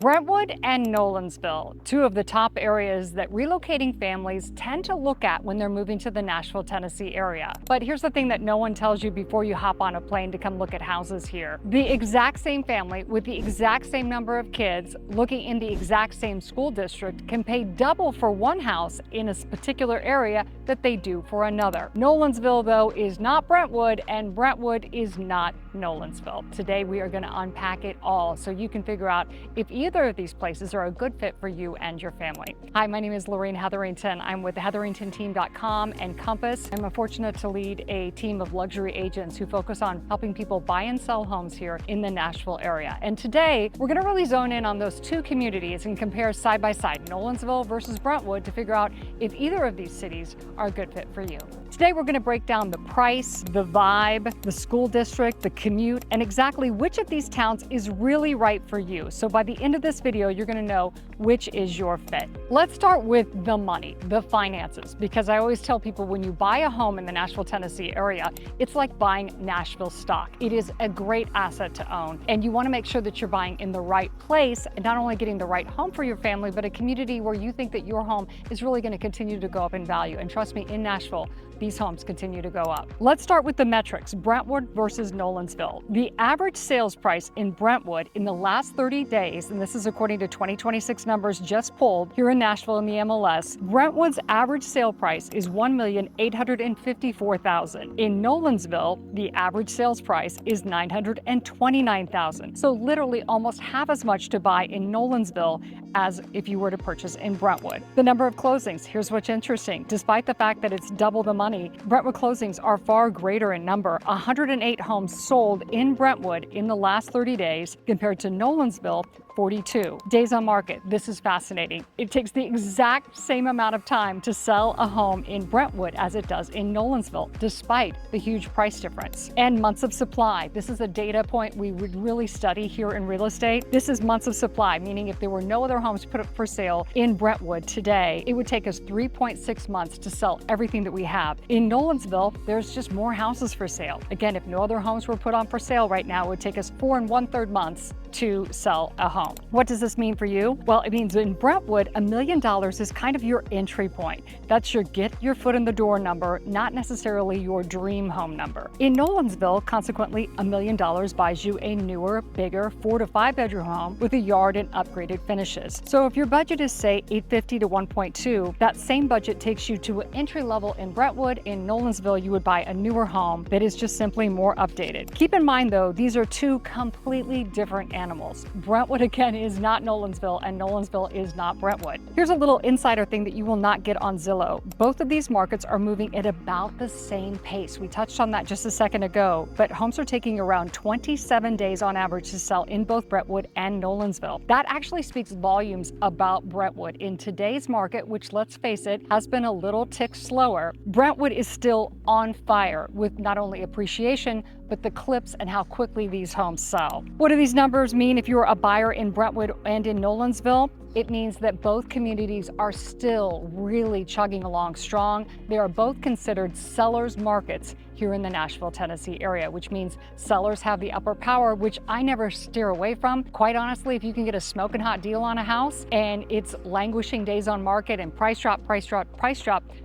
Brentwood and Nolensville, two of the top areas that relocating families tend to look at when they're moving to the Nashville, Tennessee area. But here's the thing that no one tells you before you hop on a plane to come look at houses here. The exact same family with the exact same number of kids looking in the exact same school district can pay double for one house in a particular area that they do for another. Nolensville, though, is not Brentwood, and Brentwood is not Nolensville. Today, we are going to unpack it all so you can figure out if either of these places are a good fit for you and your family. Hi, my name is Lorene Hetherington. I'm with hetheringtonteam.com and Compass. I'm fortunate to lead a team of luxury agents who focus on helping people buy and sell homes here in the Nashville area. And today, we're going to really zone in on those two communities and compare side by side, Nolensville versus Brentwood, to figure out if either of these cities are a good fit for you. Today, we're going to break down the price, the vibe, the school district, the commute, and exactly which of these towns is really right for you. So by the end of this video, you're going to know which is your fit. Let's start with the money, the finances, because I always tell people when you buy a home in the Nashville, Tennessee area, it's like buying Nashville stock. It is a great asset to own, and you want to make sure that you're buying in the right place and not only getting the right home for your family, but a community where you think that your home is really going to continue to go up in value. And trust me, in Nashville, these homes continue to go up. Let's start with the metrics, Brentwood versus Nolensville. The average sales price in Brentwood in the last 30 days, and this is according to 2026 numbers just pulled here in Nashville in the MLS, Brentwood's average sale price is $1,854,000. In Nolensville, the average sales price is $929,000. So literally almost half as much to buy in Nolensville as if you were to purchase in Brentwood. The number of closings, here's what's interesting. Despite the fact that it's double the money, Brentwood closings are far greater in number. 108 homes sold in Brentwood in the last 30 days compared to Nolensville, 42. Days on market. This is fascinating. It takes the exact same amount of time to sell a home in Brentwood as it does in Nolensville, despite the huge price difference. And months of supply. This is a data point we would really study here in real estate. This is months of supply, meaning if there were no other homes put up for sale in Brentwood today, it would take us 3.6 months to sell everything that we have. In Nolensville, there's just more houses for sale. Again, if no other homes were put on for sale right now, it would take us 4 1/3 months to sell a home. What does this mean for you? Well, it means in Brentwood, $1 million is kind of your entry point. That's your get your foot in the door number, not necessarily your dream home number. In Nolensville, consequently, $1 million buys you a newer, bigger 4 to 5 bedroom home with a yard and upgraded finishes. So if your budget is say $850 to $1.2, that same budget takes you to an entry level in Brentwood. In Nolensville, you would buy a newer home that is just simply more updated. Keep in mind though, these are two completely different animals. Brentwood again is not Nolensville, and Nolensville is not Brentwood. Here's a little insider thing that you will not get on Zillow. Both of these markets are moving at about the same pace. We touched on that just a second ago, but homes are taking around 27 days on average to sell in both Brentwood and Nolensville. That actually speaks volumes about Brentwood. In today's market, which let's face it, has been a little tick slower, Brentwood is still on fire with not only appreciation, but the clips and how quickly these homes sell. What do these numbers mean if you're a buyer in Brentwood and in Nolensville? It means that both communities are still really chugging along strong. They are both considered sellers markets here in the Nashville, Tennessee area, which means sellers have the upper power, which I never steer away from. Quite honestly, if you can get a smoking hot deal on a house and it's languishing days on market and price drop,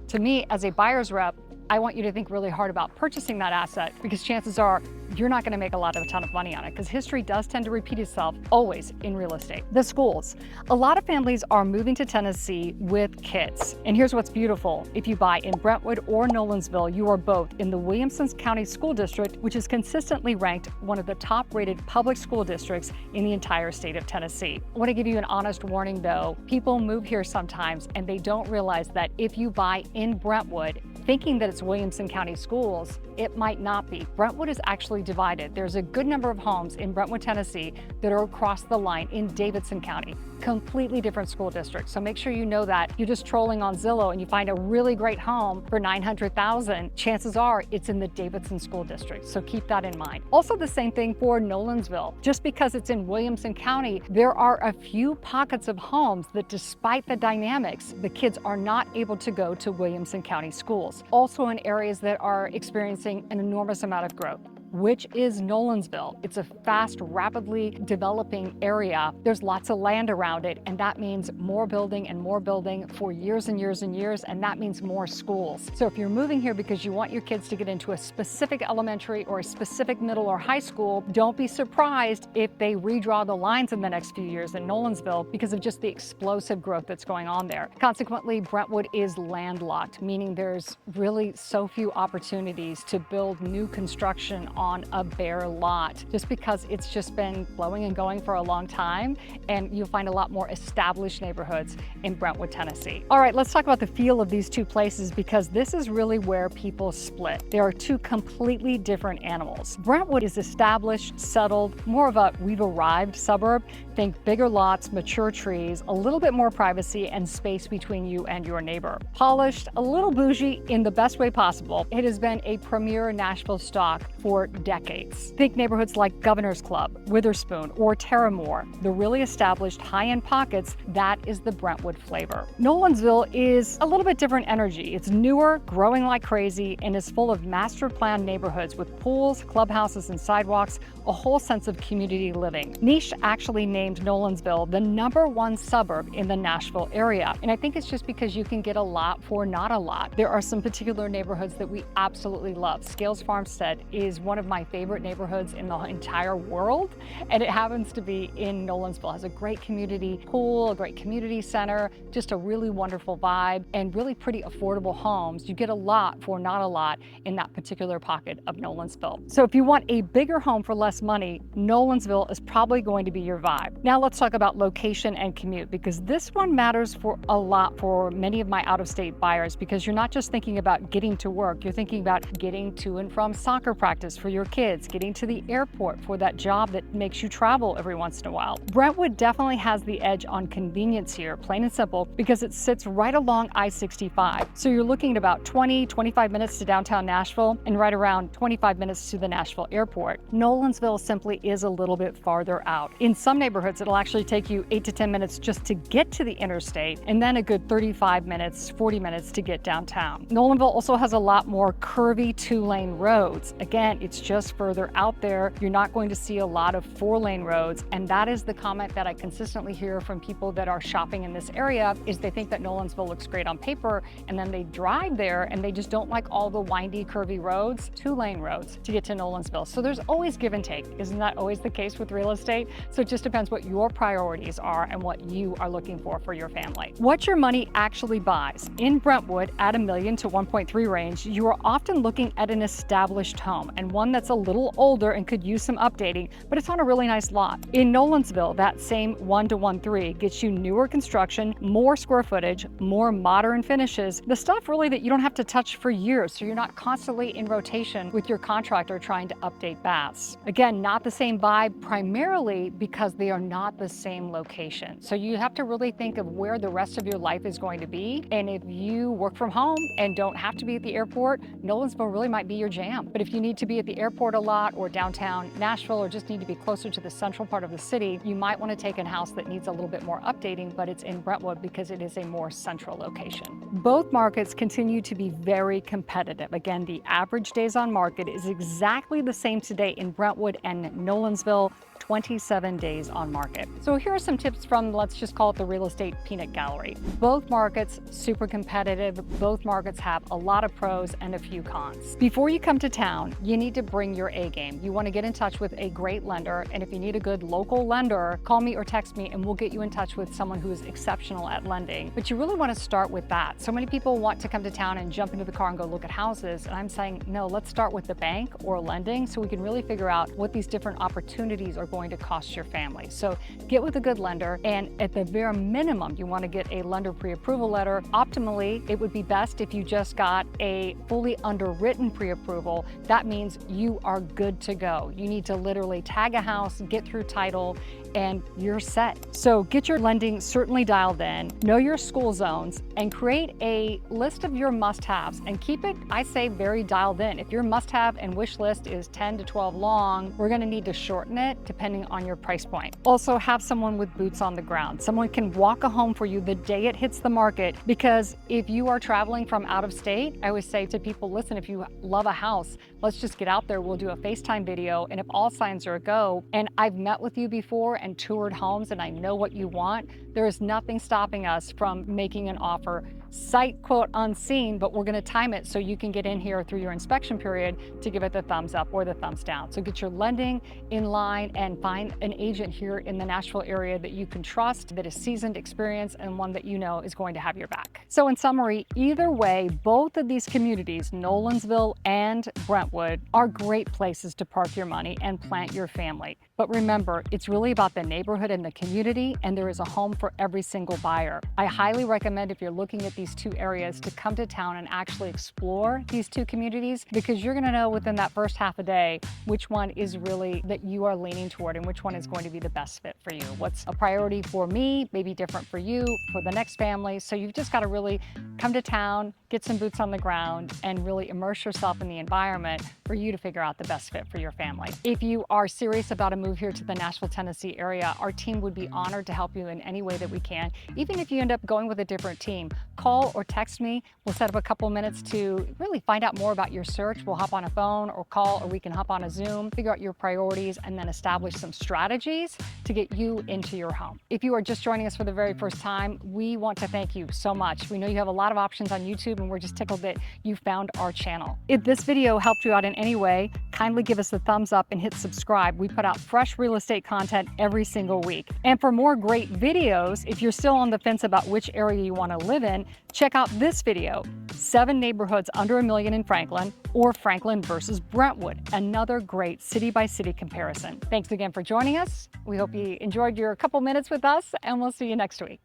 to me as a buyer's rep, I want you to think really hard about purchasing that asset, because chances are you're not going to make a ton of money on it, because history does tend to repeat itself always in real estate. The schools. A lot of families are moving to Tennessee with kids. And here's what's beautiful. If you buy in Brentwood or Nolensville, you are both in the Williamson County School District, which is consistently ranked one of the top rated public school districts in the entire state of Tennessee. I want to give you an honest warning though. People move here sometimes and they don't realize that if you buy in Brentwood, thinking that it's Williamson County Schools, it might not be. Brentwood is actually divided. There's a good number of homes in Brentwood, Tennessee that are across the line in Davidson County. Completely different school districts. So make sure you know that. You're just trolling on Zillow and you find a really great home for $900,000. Chances are it's in the Davidson School District. So keep that in mind. Also the same thing for Nolensville. Just because it's in Williamson County, there are a few pockets of homes that despite the dynamics, the kids are not able to go to Williamson County schools. Also in areas that are experiencing an enormous amount of growth. which is Nolensville. It's a fast, rapidly developing area. There's lots of land around it, and that means more building and more building for years and years and years, and that means more schools. So if you're moving here because you want your kids to get into a specific elementary or a specific middle or high school, don't be surprised if they redraw the lines in the next few years in Nolensville because of just the explosive growth that's going on there. Consequently, Brentwood is landlocked, meaning there's really so few opportunities to build new construction on a bare lot, just because it's just been blowing and going for a long time, and you'll find a lot more established neighborhoods in Brentwood, Tennessee. All right, let's talk about the feel of these two places, because this is really where people split. There are two completely different animals. Brentwood is established, settled, more of a we've arrived suburb. Think bigger lots, mature trees, a little bit more privacy and space between you and your neighbor. Polished, a little bougie in the best way possible. It has been a premier Nashville stock for decades. Think neighborhoods like Governor's Club, Witherspoon, or Terramore. The really established high-end pockets, that is the Brentwood flavor. Nolensville is a little bit different energy. It's newer, growing like crazy, and is full of master-planned neighborhoods with pools, clubhouses, and sidewalks, a whole sense of community living. Niche actually named Nolensville the #1 suburb in the Nashville area, and I think it's just because you can get a lot for not a lot. There are some particular neighborhoods that we absolutely love. Scales Farmstead is one of my favorite neighborhoods in the entire world, and it happens to be in Nolensville. It has a great community pool, a great community center, just a really wonderful vibe, and really pretty affordable homes. You get a lot for not a lot in that particular pocket of Nolensville. So if you want a bigger home for less money, Nolensville is probably going to be your vibe. Now let's talk about location and commute, because this one matters for a lot for many of my out-of-state buyers, because you're not just thinking about getting to work, you're thinking about getting to and from soccer practice for your kids, getting to the airport for that job that makes you travel every once in a while. Brentwood definitely has the edge on convenience here, plain and simple, because it sits right along I-65. So you're looking at about 25 minutes to downtown Nashville and right around 25 minutes to the Nashville airport. Nolensville simply is a little bit farther out. In some neighborhoods, it'll actually take you 8 to 10 minutes just to get to the interstate, and then a good 35 minutes, 40 minutes to get downtown. Nolensville also has a lot more curvy 2-lane roads. Again, it's just further out there. You're not going to see a lot of 4-lane roads, and that is the comment that I consistently hear from people that are shopping in this area, is they think that Nolensville looks great on paper, and then they drive there and they just don't like all the windy, curvy roads, 2-lane roads to get to Nolensville. So there's always give and take. Isn't that always the case with real estate? So it just depends what your priorities are and what you are looking for your family. What your money actually buys. In Brentwood, at $1 million to 1.3 range, you are often looking at an established home, and one that's a little older and could use some updating, but it's on a really nice lot. In Nolensville, that same 1 to 1.3 gets you newer construction, more square footage, more modern finishes, the stuff really that you don't have to touch for years, so you're not constantly in rotation with your contractor trying to update baths. Again, not the same vibe, primarily because they are not the same location. So you have to really think of where the rest of your life is going to be, and if you work from home and don't have to be at the airport, Nolensville really might be your jam. But if you need to be at the airport a lot, or downtown Nashville, or just need to be closer to the central part of the city, you might want to take a house that needs a little bit more updating, but it's in Brentwood because it is a more central location. Both markets continue to be very competitive. Again, the average days on market is exactly the same today in Brentwood and Nolensville, 27 days on market. So here are some tips from, let's just call it the real estate peanut gallery. Both markets super competitive. Both markets have a lot of pros and a few cons. Before you come to town, you need to bring your A game. You want to get in touch with a great lender, and if you need a good local lender, call me or text me and we'll get you in touch with someone who is exceptional at lending. But you really want to start with that. So many people want to come to town and jump into the car and go look at houses, and I'm saying, no, let's start with the bank or lending so we can really figure out what these different opportunities are going to cost your family. So get with a good lender, and at the bare minimum, you want to get a lender pre-approval letter. Optimally, it would be best if you just got a fully underwritten pre-approval. That means you are good to go. You need to literally tag a house, get through title, and you're set. So get your lending certainly dialed in, know your school zones, and create a list of your must-haves and keep it, I say, very dialed in. If your must-have and wish list is 10 to 12 long, we're gonna need to shorten it depending on your price point. Also, have someone with boots on the ground. Someone can walk a home for you the day it hits the market, because if you are traveling from out of state, I always say to people, listen, if you love a house, let's just get out there. We'll do a FaceTime video, and if all signs are a go, and I've met with you before and toured homes and I know what you want, there is nothing stopping us from making an offer sight quote unseen, but we're going to time it so you can get in here through your inspection period to give it the thumbs up or the thumbs down. So get your lending in line and find an agent here in the Nashville area that you can trust, that is seasoned, experienced, and one that you know is going to have your back. So in summary, either way, both of these communities, Nolensville and Brentwood, are great places to park your money and plant your family. But remember, it's really about the neighborhood and the community, and there is a home for every single buyer. I highly recommend, if you're looking at these two areas, to come to town and actually explore these two communities, because you're gonna know within that first half a day which one is really that you are leaning toward and which one is going to be the best fit for you. What's a priority for me may be different for you, for the next family. So you've just gotta really come to town, get some boots on the ground, and really immerse yourself in the environment for you to figure out the best fit for your family. If you are serious about a move here to the Nashville, Tennessee area, our team would be honored to help you in any way that we can. Even if you end up going with a different team, call or text me. We'll set up a couple minutes to really find out more about your search. We'll hop on a phone or call, or we can hop on a Zoom, figure out your priorities, and then establish some strategies to get you into your home. If you are just joining us for the very first time, we want to thank you so much. We know you have a lot of options on YouTube, and we're just tickled that you found our channel. If this video helped you out in any way, kindly give us a thumbs up and hit subscribe. We put out fresh real estate content every single week. And for more great videos, if you're still on the fence about which area you want to live in, check out this video, 7 neighborhoods under $1 million in Franklin, or Franklin versus Brentwood, another great city-by-city comparison. Thanks again for joining us. We hope you enjoyed your couple minutes with us, and we'll see you next week.